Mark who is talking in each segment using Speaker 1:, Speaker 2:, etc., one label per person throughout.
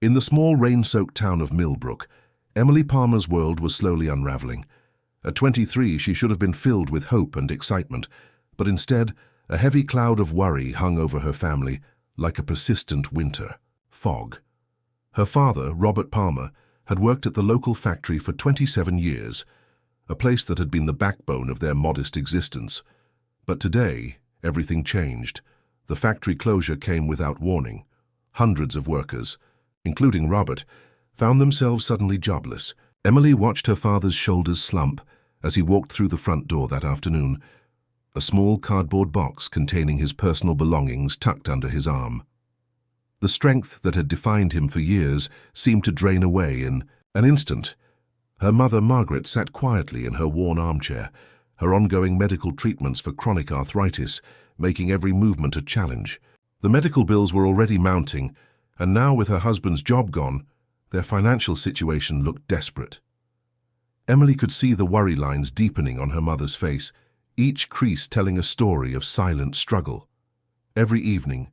Speaker 1: In the small rain-soaked town of Millbrook, Emily Palmer's world was slowly unraveling. At 23, she should have been filled with hope and excitement, but instead, a heavy cloud of worry hung over her family like a persistent winter fog. Her father, Robert Palmer, had worked at the local factory for 27 years, a place that had been the backbone of their modest existence. But today, everything changed. The factory closure came without warning. Hundreds of workers, including Robert, found themselves suddenly jobless. Emily watched her father's shoulders slump as he walked through the front door that afternoon, a small cardboard box containing his personal belongings tucked under his arm. The strength that had defined him for years seemed to drain away in an instant. Her mother, Margaret, sat quietly in her worn armchair, her ongoing medical treatments for chronic arthritis making every movement a challenge. The medical bills were already mounting, and now with her husband's job gone, their financial situation looked desperate. Emily could see the worry lines deepening on her mother's face, each crease telling a story of silent struggle. Every evening,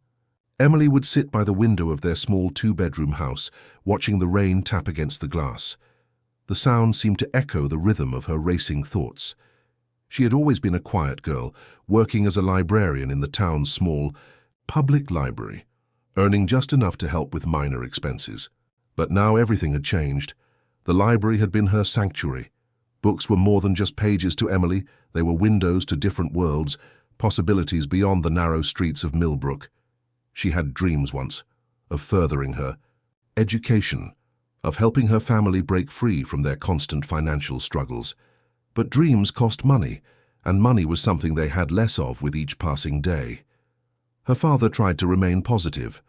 Speaker 1: Emily would sit by the window of their small two-bedroom house, watching the rain tap against the glass. The sound seemed to echo the rhythm of her racing thoughts. She had always been a quiet girl, working as a librarian in the town's small public library, earning just enough to help with minor expenses. But now everything had changed. The library had been her sanctuary. Books were more than just pages to Emily. They were windows to different worlds, possibilities beyond the narrow streets of Millbrook. She had dreams once, of furthering her education, of helping her family break free from their constant financial struggles. But dreams cost money, and money was something they had less of with each passing day. Her father tried to remain positive.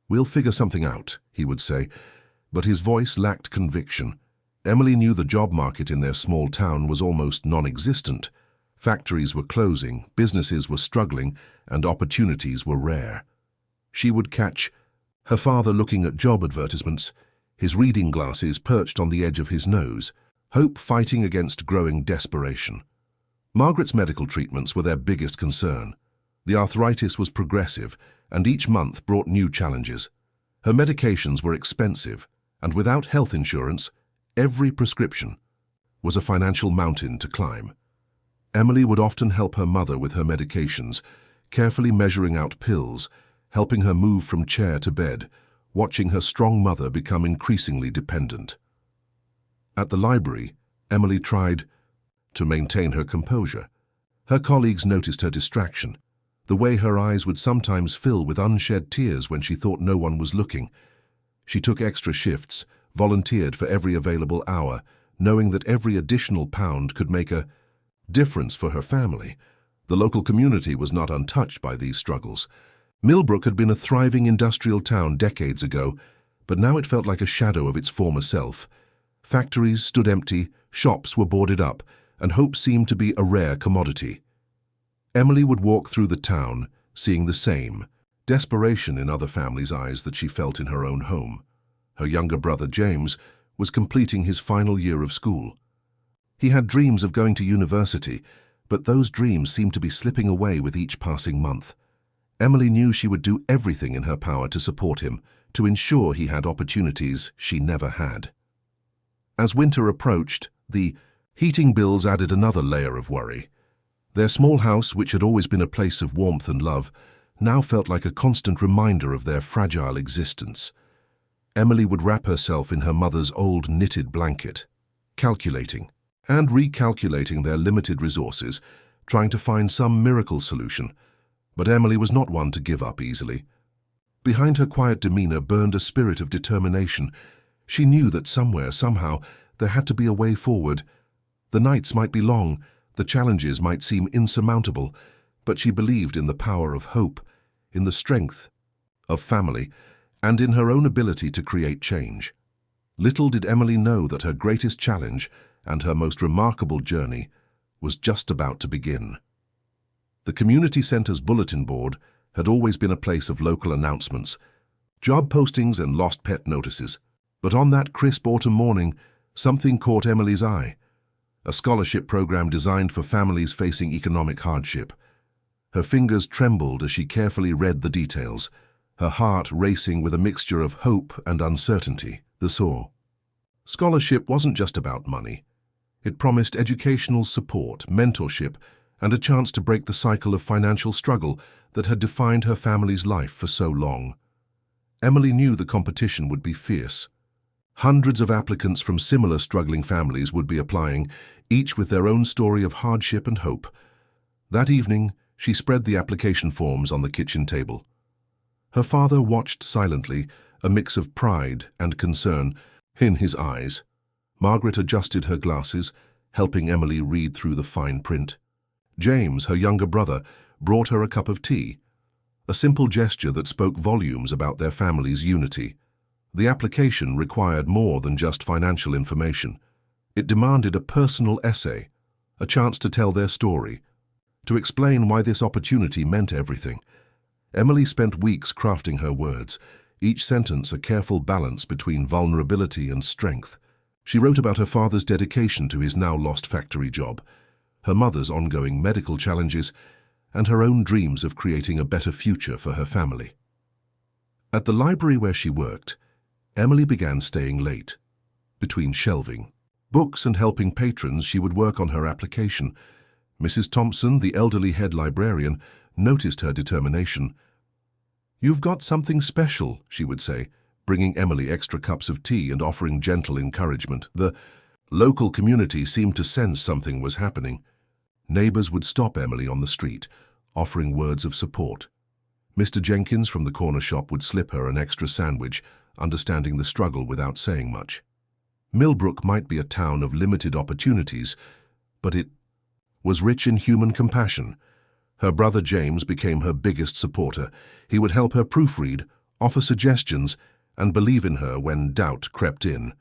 Speaker 1: "We'll figure something out," he would say, but his voice lacked conviction. Emily knew the job market in their small town was almost non-existent. Factories were closing, businesses were struggling, and opportunities were rare. She would catch her father looking at job advertisements, his reading glasses perched on the edge of his nose, hope fighting against growing desperation. Margaret's medical treatments were their biggest concern. The arthritis was progressive, and each month brought new challenges. Her medications were expensive, and without health insurance, every prescription was a financial mountain to climb. Emily would often help her mother with her medications, carefully measuring out pills, helping her move from chair to bed, watching her strong mother become increasingly dependent. At the library, Emily tried to maintain her composure. Her colleagues noticed her distraction, the way her eyes would sometimes fill with unshed tears when she thought no one was looking. She took extra shifts, volunteered for every available hour, knowing that every additional pound could make a difference for her family. The local community was not untouched by these struggles. Millbrook had been a thriving industrial town decades ago, but now it felt like a shadow of its former self. Factories stood empty, shops were boarded up, and hope seemed to be a rare commodity. Emily would walk through the town, seeing the same desperation in other families' eyes that she felt in her own home. Her younger brother, James, was completing his final year of school. He had dreams of going to university, but those dreams seemed to be slipping away with each passing month. Emily knew she would do everything in her power to support him, to ensure he had opportunities she never had. As winter approached, the heating bills added another layer of worry. Their small house, which had always been a place of warmth and love, now felt like a constant reminder of their fragile existence. Emily would wrap herself in her mother's old knitted blanket, calculating and recalculating their limited resources, trying to find some miracle solution. But Emily was not one to give up easily. Behind her quiet demeanor burned a spirit of determination. She knew that somewhere, somehow, there had to be a way forward. The nights might be long, the challenges might seem insurmountable, but she believed in the power of hope, in the strength of family, and in her own ability to create change. Little did Emily know that her greatest challenge and her most remarkable journey was just about to begin. The community center's bulletin board had always been a place of local announcements, job postings and lost pet notices. But on that crisp autumn morning, something caught Emily's eye. A scholarship program designed for families facing economic hardship. Her fingers trembled as she carefully read the details. her heart racing with a mixture of hope and uncertainty. The saw. Scholarship wasn't just about money. It promised educational support, mentorship, and a chance to break the cycle of financial struggle that had defined her family's life for so long. Emily knew the competition would be fierce. Hundreds of applicants from similar struggling families would be applying, each with their own story of hardship and hope. That evening, she spread the application forms on the kitchen table. Her father watched silently, a mix of pride and concern in his eyes. Margaret adjusted her glasses, helping Emily read through the fine print. James, her younger brother, brought her a cup of tea, a simple gesture that spoke volumes about their family's unity. The application required more than just financial information. It demanded a personal essay, a chance to tell their story, to explain why this opportunity meant everything. Emily spent weeks crafting her words, each sentence a careful balance between vulnerability and strength. She wrote about her father's dedication to his now-lost factory job, her mother's ongoing medical challenges, and her own dreams of creating a better future for her family. At the library where she worked, Emily began staying late. Between shelving books and helping patrons, she would work on her application. Mrs. Thompson, the elderly head librarian, noticed her determination. "You've got something special," she would say, bringing Emily extra cups of tea and offering gentle encouragement. The local community seemed to sense something was happening. Neighbors would stop Emily on the street, offering words of support. Mr. Jenkins from the corner shop would slip her an extra sandwich, understanding the struggle without saying much. Millbrook might be a town of limited opportunities, but it was rich in human compassion. Her brother James became her biggest supporter. He would help her proofread, offer suggestions, and believe in her when doubt crept in.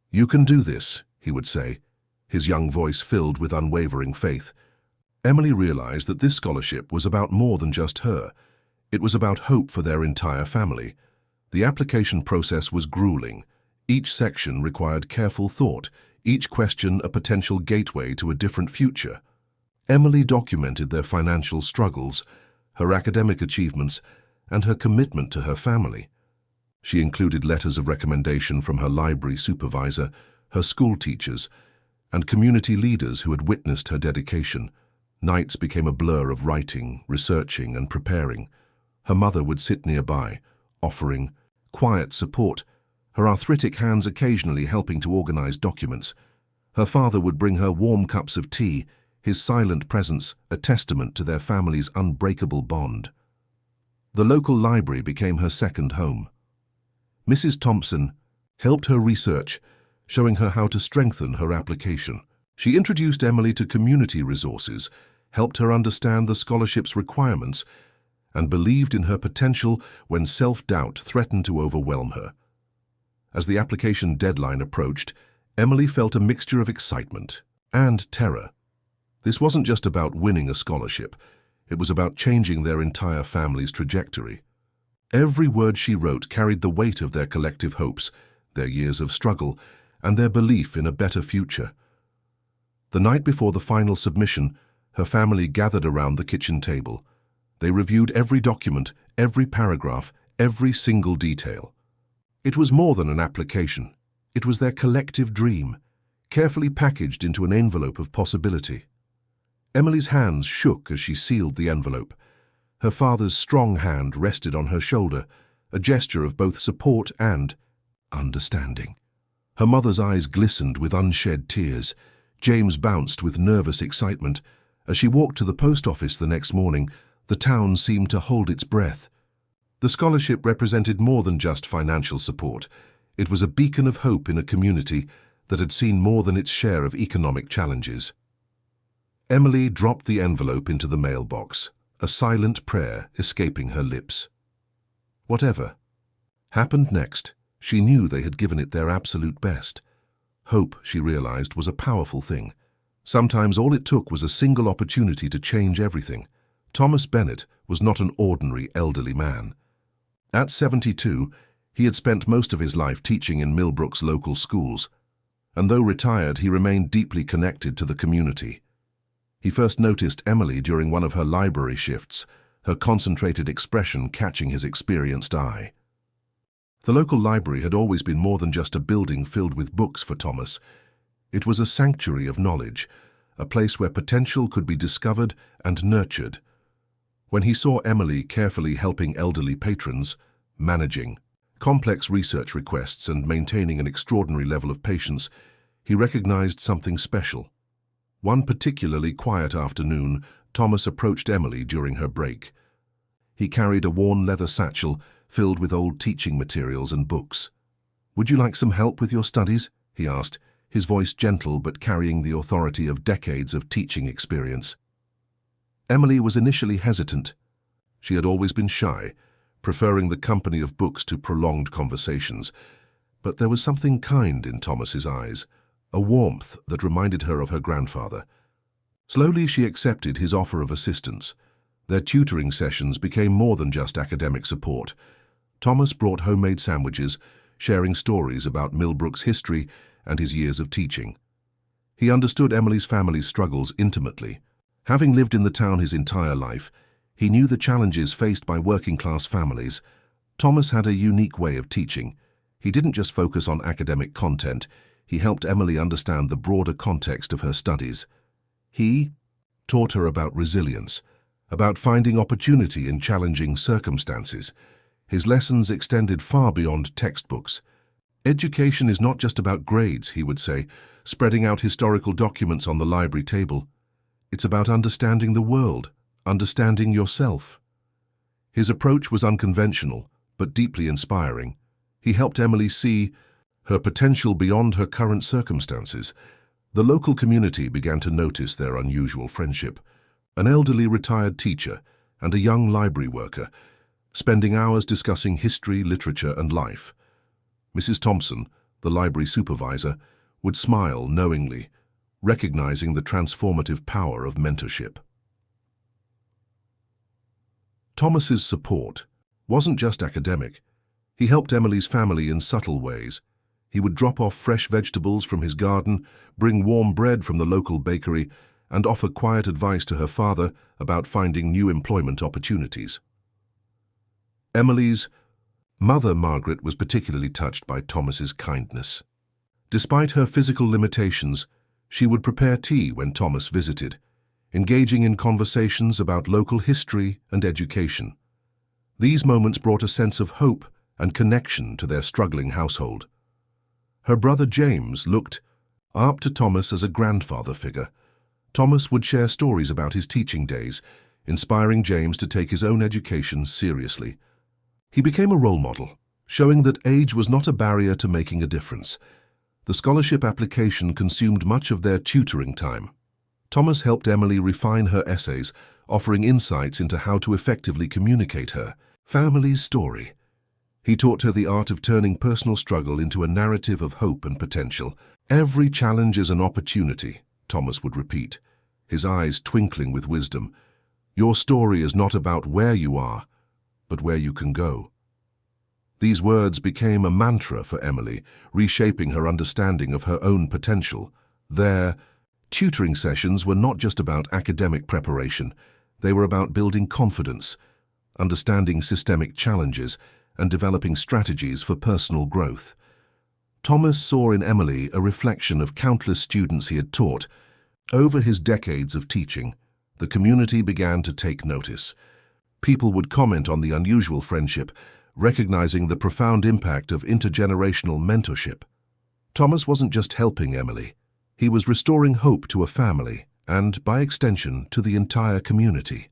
Speaker 1: "You can do this," he would say, his young voice filled with unwavering faith. Emily realized that this scholarship was about more than just her. It was about hope for their entire family. The application process was grueling. Each section required careful thought, each question a potential gateway to a different future. Emily documented their financial struggles, her academic achievements, and her commitment to her family. She included letters of recommendation from her library supervisor, her school teachers, and community leaders who had witnessed her dedication. Nights became a blur of writing, researching, and preparing. Her mother would sit nearby, offering quiet support, her arthritic hands occasionally helping to organize documents. Her father would bring her warm cups of tea, his silent presence a testament to their family's unbreakable bond. The local library became her second home. Mrs. Thompson helped her research, showing her how to strengthen her application. She introduced Emily to community resources, helped her understand the scholarship's requirements, and believed in her potential when self-doubt threatened to overwhelm her. As the application deadline approached, Emily felt a mixture of excitement and terror. This wasn't just about winning a scholarship. It was about changing their entire family's trajectory. Every word she wrote carried the weight of their collective hopes, their years of struggle, and their belief in a better future. The night before the final submission, her family gathered around the kitchen table. They reviewed every document, every paragraph, every single detail. It was more than an application. It was their collective dream, carefully packaged into an envelope of possibility. Emily's hands shook as she sealed the envelope. Her father's strong hand rested on her shoulder, a gesture of both support and understanding. Her mother's eyes glistened with unshed tears. James bounced with nervous excitement. As she walked to the post office the next morning, the town seemed to hold its breath. The scholarship represented more than just financial support. It was a beacon of hope in a community that had seen more than its share of economic challenges. Emily dropped the envelope into the mailbox, a silent prayer escaping her lips. Whatever happened next, she knew they had given it their absolute best. Hope, she realized, was a powerful thing. Sometimes all it took was a single opportunity to change everything. Thomas Bennett was not an ordinary elderly man. At 72, he had spent most of his life teaching in Millbrook's local schools, and though retired, he remained deeply connected to the community. He first noticed Emily during one of her library shifts, her concentrated expression catching his experienced eye. The local library had always been more than just a building filled with books for Thomas. It was a sanctuary of knowledge, a place where potential could be discovered and nurtured. When he saw Emily carefully helping elderly patrons, managing complex research requests and maintaining an extraordinary level of patience, he recognized something special. One particularly quiet afternoon, Thomas approached Emily during her break. He carried a worn leather satchel filled with old teaching materials and books. "Would you like some help with your studies?" he asked, his voice gentle but carrying the authority of decades of teaching experience. Emily was initially hesitant. She had always been shy, preferring the company of books to prolonged conversations. But there was something kind in Thomas's eyes, a warmth that reminded her of her grandfather. Slowly she accepted his offer of assistance. Their tutoring sessions became more than just academic support. Thomas brought homemade sandwiches, sharing stories about Millbrook's history and his years of teaching. He understood Emily's family's struggles intimately. Having lived in the town his entire life, he knew the challenges faced by working-class families. Thomas had a unique way of teaching. He didn't just focus on academic content, he helped Emily understand the broader context of her studies. He taught her about resilience, about finding opportunity in challenging circumstances. His lessons extended far beyond textbooks. "Education is not just about grades," he would say, spreading out historical documents on the library table. "It's about understanding the world, understanding yourself." His approach was unconventional, but deeply inspiring. He helped Emily see her potential beyond her current circumstances. The local community began to notice their unusual friendship. An elderly retired teacher and a young library worker, spending hours discussing history, literature, and life. Mrs. Thompson, the library supervisor, would smile knowingly, recognizing the transformative power of mentorship. Thomas's support wasn't just academic. He helped Emily's family in subtle ways. He would drop off fresh vegetables from his garden, bring warm bread from the local bakery, and offer quiet advice to her father about finding new employment opportunities. Emily's mother, Margaret, was particularly touched by Thomas's kindness. Despite her physical limitations, she would prepare tea when Thomas visited, engaging in conversations about local history and education. These moments brought a sense of hope and connection to their struggling household. Her brother James looked up to Thomas as a grandfather figure. Thomas would share stories about his teaching days, inspiring James to take his own education seriously. He became a role model, showing that age was not a barrier to making a difference. The scholarship application consumed much of their tutoring time. Thomas helped Emily refine her essays, offering insights into how to effectively communicate her family's story. He taught her the art of turning personal struggle into a narrative of hope and potential. "Every challenge is an opportunity," Thomas would repeat, his eyes twinkling with wisdom. "Your story is not about where you are, but where you can go." These words became a mantra for Emily, reshaping her understanding of her own potential. Their tutoring sessions were not just about academic preparation. They were about building confidence, understanding systemic challenges, and developing strategies for personal growth. Thomas saw in Emily a reflection of countless students he had taught. Over his decades of teaching, the community began to take notice. People would comment on the unusual friendship, recognizing the profound impact of intergenerational mentorship. Thomas wasn't just helping Emily. He was restoring hope to a family and, by extension, to the entire community.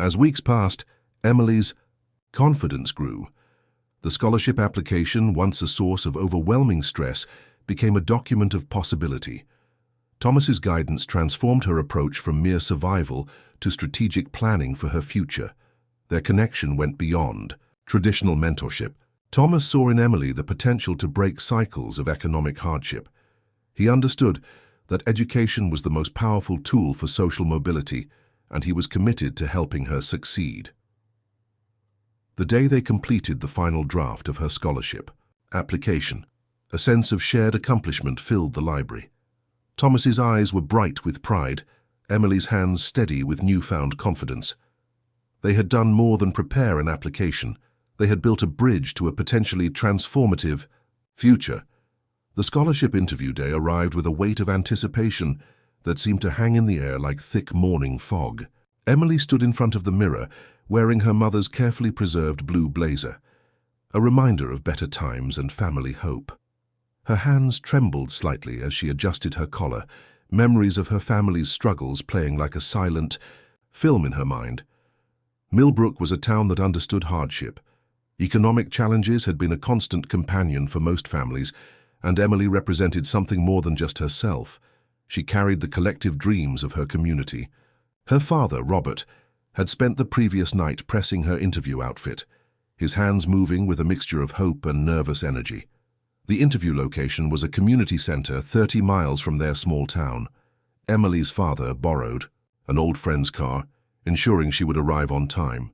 Speaker 1: As weeks passed, Emily's confidence grew. The scholarship application, once a source of overwhelming stress, became a document of possibility. Thomas's guidance transformed her approach from mere survival to strategic planning for her future. Their connection went beyond traditional mentorship. Thomas saw in Emily the potential to break cycles of economic hardship. He understood that education was the most powerful tool for social mobility, and he was committed to helping her succeed. The day they completed the final draft of her scholarship application, a sense of shared accomplishment filled the library. Thomas's eyes were bright with pride, Emily's hands steady with newfound confidence. They had done more than prepare an application. They had built a bridge to a potentially transformative future. The scholarship interview day arrived with a weight of anticipation that seemed to hang in the air like thick morning fog. Emily stood in front of the mirror, wearing her mother's carefully preserved blue blazer, a reminder of better times and family hope. Her hands trembled slightly as she adjusted her collar, memories of her family's struggles playing like a silent film in her mind. Millbrook was a town that understood hardship. Economic challenges had been a constant companion for most families, and Emily represented something more than just herself. She carried the collective dreams of her community. Her father, Robert, had spent the previous night pressing her interview outfit, his hands moving with a mixture of hope and nervous energy. The interview location was a community center 30 miles from their small town. Emily's father borrowed an old friend's car, ensuring she would arrive on time.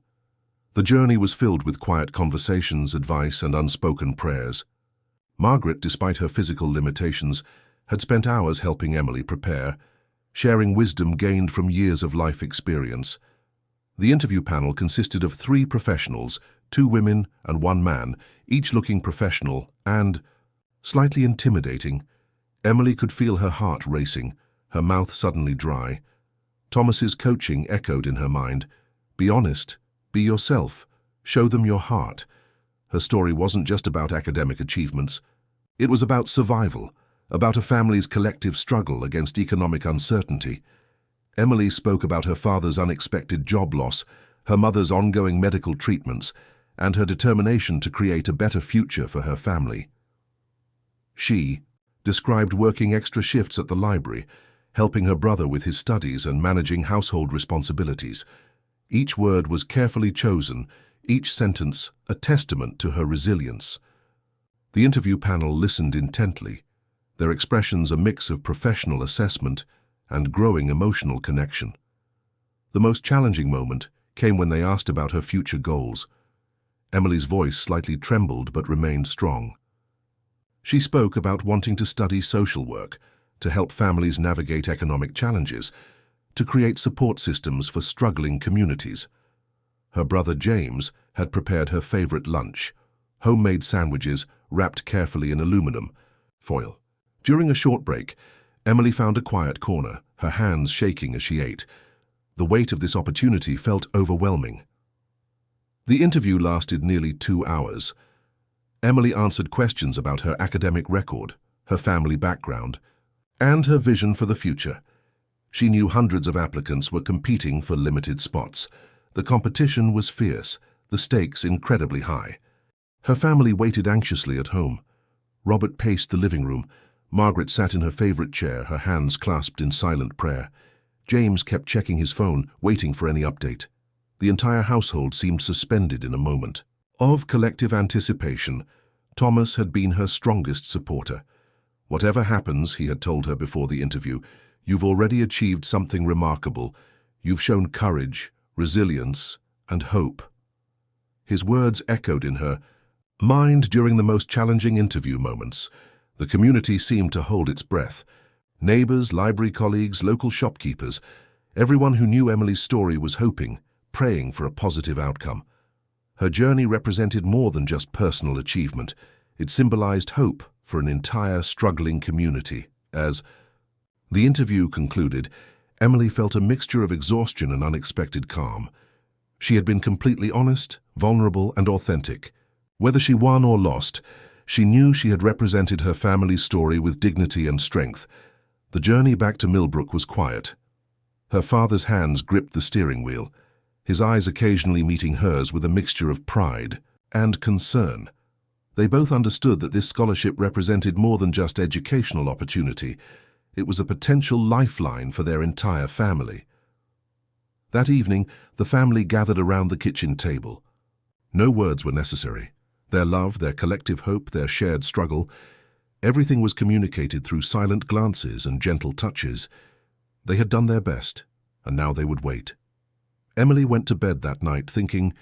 Speaker 1: The journey was filled with quiet conversations, advice, and unspoken prayers. Margaret, despite her physical limitations, had spent hours helping Emily prepare, sharing wisdom gained from years of life experience. The interview panel consisted of 3 professionals, 2 women and 1 man, each looking professional and slightly intimidating. Emily could feel her heart racing, her mouth suddenly dry. Thomas's coaching echoed in her mind. Be honest, be yourself, show them your heart. Her story wasn't just about academic achievements. It was about survival, about a family's collective struggle against economic uncertainty. Emily spoke about her father's unexpected job loss, her mother's ongoing medical treatments, and her determination to create a better future for her family. She described working extra shifts at the library, helping her brother with his studies and managing household responsibilities. Each word was carefully chosen, each sentence a testament to her resilience. The interview panel listened intently, their expressions a mix of professional assessment and growing emotional connection. The most challenging moment came when they asked about her future goals. Emily's voice slightly trembled but remained strong. She spoke about wanting to study social work, to help families navigate economic challenges, to create support systems for struggling communities. Her brother James had prepared her favorite lunch, homemade sandwiches wrapped carefully in aluminum foil. During a short break, Emily found a quiet corner, her hands shaking as she ate. The weight of this opportunity felt overwhelming. The interview lasted nearly 2 hours. Emily answered questions about her academic record, her family background, and her vision for the future. She knew hundreds of applicants were competing for limited spots. The competition was fierce, the stakes incredibly high. Her family waited anxiously at home. Robert paced the living room. Margaret sat in her favorite chair, her hands clasped in silent prayer. James kept checking his phone, waiting for any update. The entire household seemed suspended in a moment of collective anticipation. Thomas had been her strongest supporter. Whatever happens, he had told her before the interview, you've already achieved something remarkable. You've shown courage, resilience, and hope. His words echoed in her mind during the most challenging interview moments. The community seemed to hold its breath. Neighbors, library colleagues, local shopkeepers, everyone who knew Emily's story was hoping, praying for a positive outcome. Her journey represented more than just personal achievement. It symbolized hope for an entire struggling community. As the interview concluded, Emily felt a mixture of exhaustion and unexpected calm. She had been completely honest, vulnerable, and authentic. Whether she won or lost, she knew she had represented her family's story with dignity and strength. The journey back to Millbrook was quiet. Her father's hands gripped the steering wheel, his eyes occasionally meeting hers with a mixture of pride and concern. They both understood that this scholarship represented more than just educational opportunity. It was a potential lifeline for their entire family. That evening, the family gathered around the kitchen table. No words were necessary. Their love, their collective hope, their shared struggle, everything was communicated through silent glances and gentle touches. They had done their best, and now they would wait. Emily went to bed that night thinking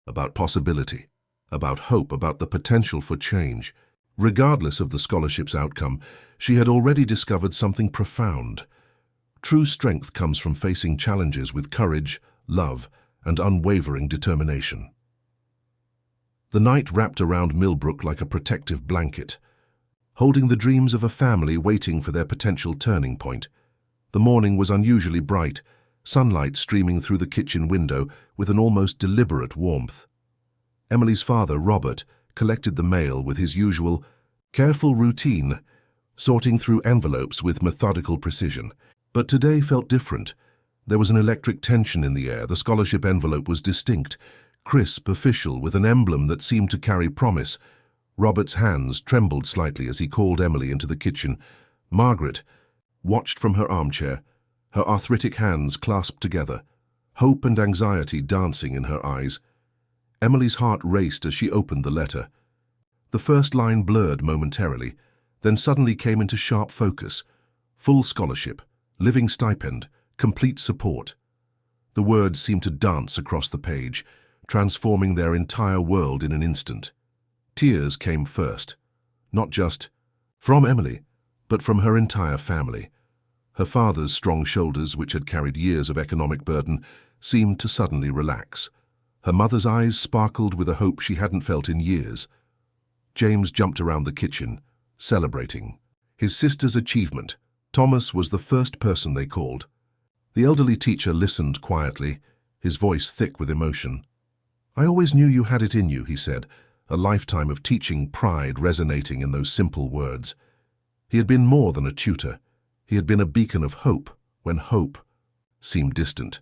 Speaker 1: about possibility, about hope, about the potential for change. Regardless of the scholarship's outcome, she had already discovered something profound. True strength comes from facing challenges with courage, love, and unwavering determination. The night wrapped around Millbrook like a protective blanket, holding the dreams of a family waiting for their potential turning point. The morning was unusually bright, sunlight streaming through the kitchen window with an almost deliberate warmth. Emily's father, Robert, collected the mail with his usual, careful routine, sorting through envelopes with methodical precision. But today felt different. There was an electric tension in the air. The scholarship envelope was distinct, crisp, official, with an emblem that seemed to carry promise. Robert's hands trembled slightly as he called Emily into the kitchen. Margaret watched from her armchair, her arthritic hands clasped together, hope and anxiety dancing in her eyes. Emily's heart raced as she opened the letter. The first line blurred momentarily, then suddenly came into sharp focus. Full scholarship, living stipend, complete support. The words seemed to dance across the page, transforming their entire world in an instant. Tears came first, not just from Emily, but from her entire family. Her father's strong shoulders, which had carried years of economic burden, seemed to suddenly relax. Her mother's eyes sparkled with a hope she hadn't felt in years. James jumped around the kitchen, celebrating his sister's achievement. Thomas was the first person they called. The elderly teacher listened quietly, his voice thick with emotion. "I always knew you had it in you," he said, a lifetime of teaching pride resonating in those simple words. He had been more than a tutor. He had been a beacon of hope when hope seemed distant.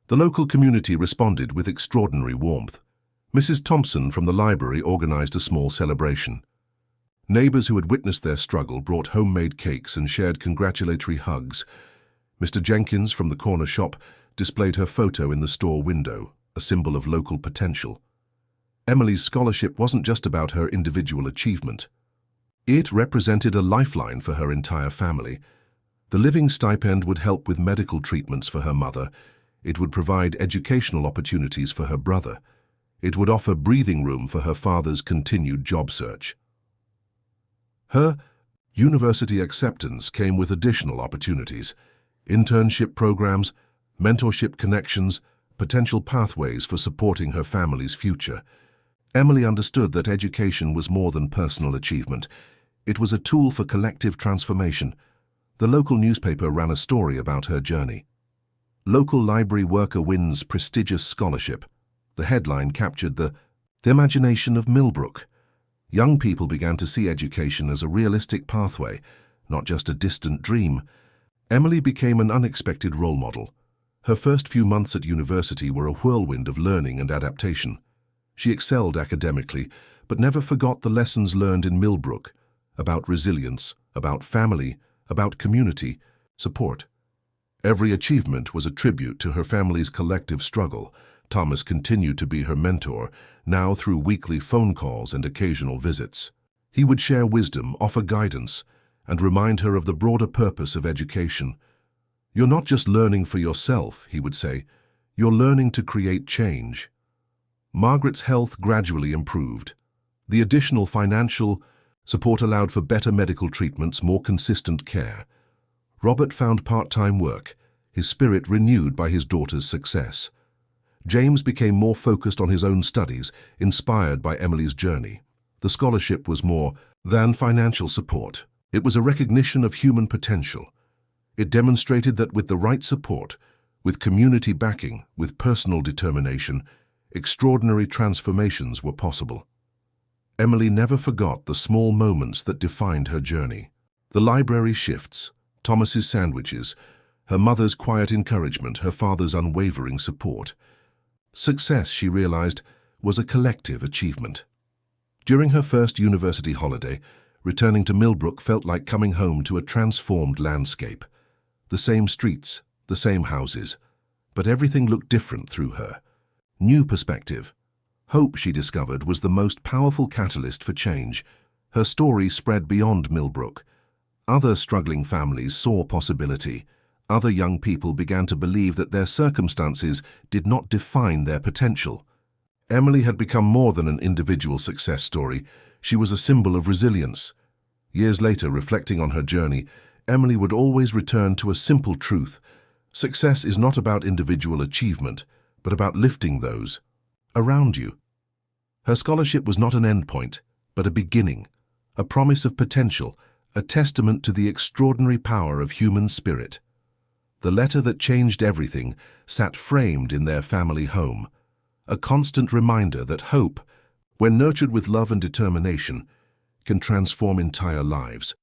Speaker 1: The local community responded with extraordinary warmth. Mrs. Thompson from the library organized a small celebration. Neighbors who had witnessed their struggle brought homemade cakes and shared congratulatory hugs. Mr. Jenkins from the corner shop displayed her photo in the store window, a symbol of local potential. Emily's scholarship wasn't just about her individual achievement. It represented a lifeline for her entire family. The living stipend would help with medical treatments for her mother. It would provide educational opportunities for her brother. It would offer breathing room for her father's continued job search. Her university acceptance came with additional opportunities, internship programs, mentorship connections, potential pathways for supporting her family's future. Emily understood that education was more than personal achievement. It was a tool for collective transformation. The local newspaper ran a story about her journey. Local library worker wins prestigious scholarship. The headline captured the imagination of Millbrook. Young people began to see education as a realistic pathway, not just a distant dream. Emily became an unexpected role model. Her first few months at university were a whirlwind of learning and adaptation. She excelled academically, but never forgot the lessons learned in Millbrook, about resilience, about family, about community, support. Every achievement was a tribute to her family's collective struggle. Thomas continued to be her mentor, now through weekly phone calls and occasional visits. He would share wisdom, offer guidance, and remind her of the broader purpose of education. "You're not just learning for yourself," he would say. "You're learning to create change." Margaret's health gradually improved. The additional financial support allowed for better medical treatments, more consistent care. Robert found part-time work, his spirit renewed by his daughter's success. James became more focused on his own studies, inspired by Emily's journey. The scholarship was more than financial support. It was a recognition of human potential. It demonstrated that with the right support, with community backing, with personal determination, extraordinary transformations were possible. Emily never forgot the small moments that defined her journey. The library shifts, Thomas's sandwiches, her mother's quiet encouragement, her father's unwavering support. Success, she realized, was a collective achievement. During her first university holiday, returning to Millbrook felt like coming home to a transformed landscape. The same streets, the same houses, but everything looked different through her. New perspective. Hope, she discovered, was the most powerful catalyst for change. Her story spread beyond Millbrook. Other struggling families saw possibility. Other young people began to believe that their circumstances did not define their potential. Emily had become more than an individual success story. She was a symbol of resilience. Years later, reflecting on her journey, Emily would always return to a simple truth. Success is not about individual achievement, but about lifting those around you. Her scholarship was not an endpoint, but a beginning, a promise of potential, a testament to the extraordinary power of human spirit. The letter that changed everything sat framed in their family home, a constant reminder that hope, when nurtured with love and determination, can transform entire lives.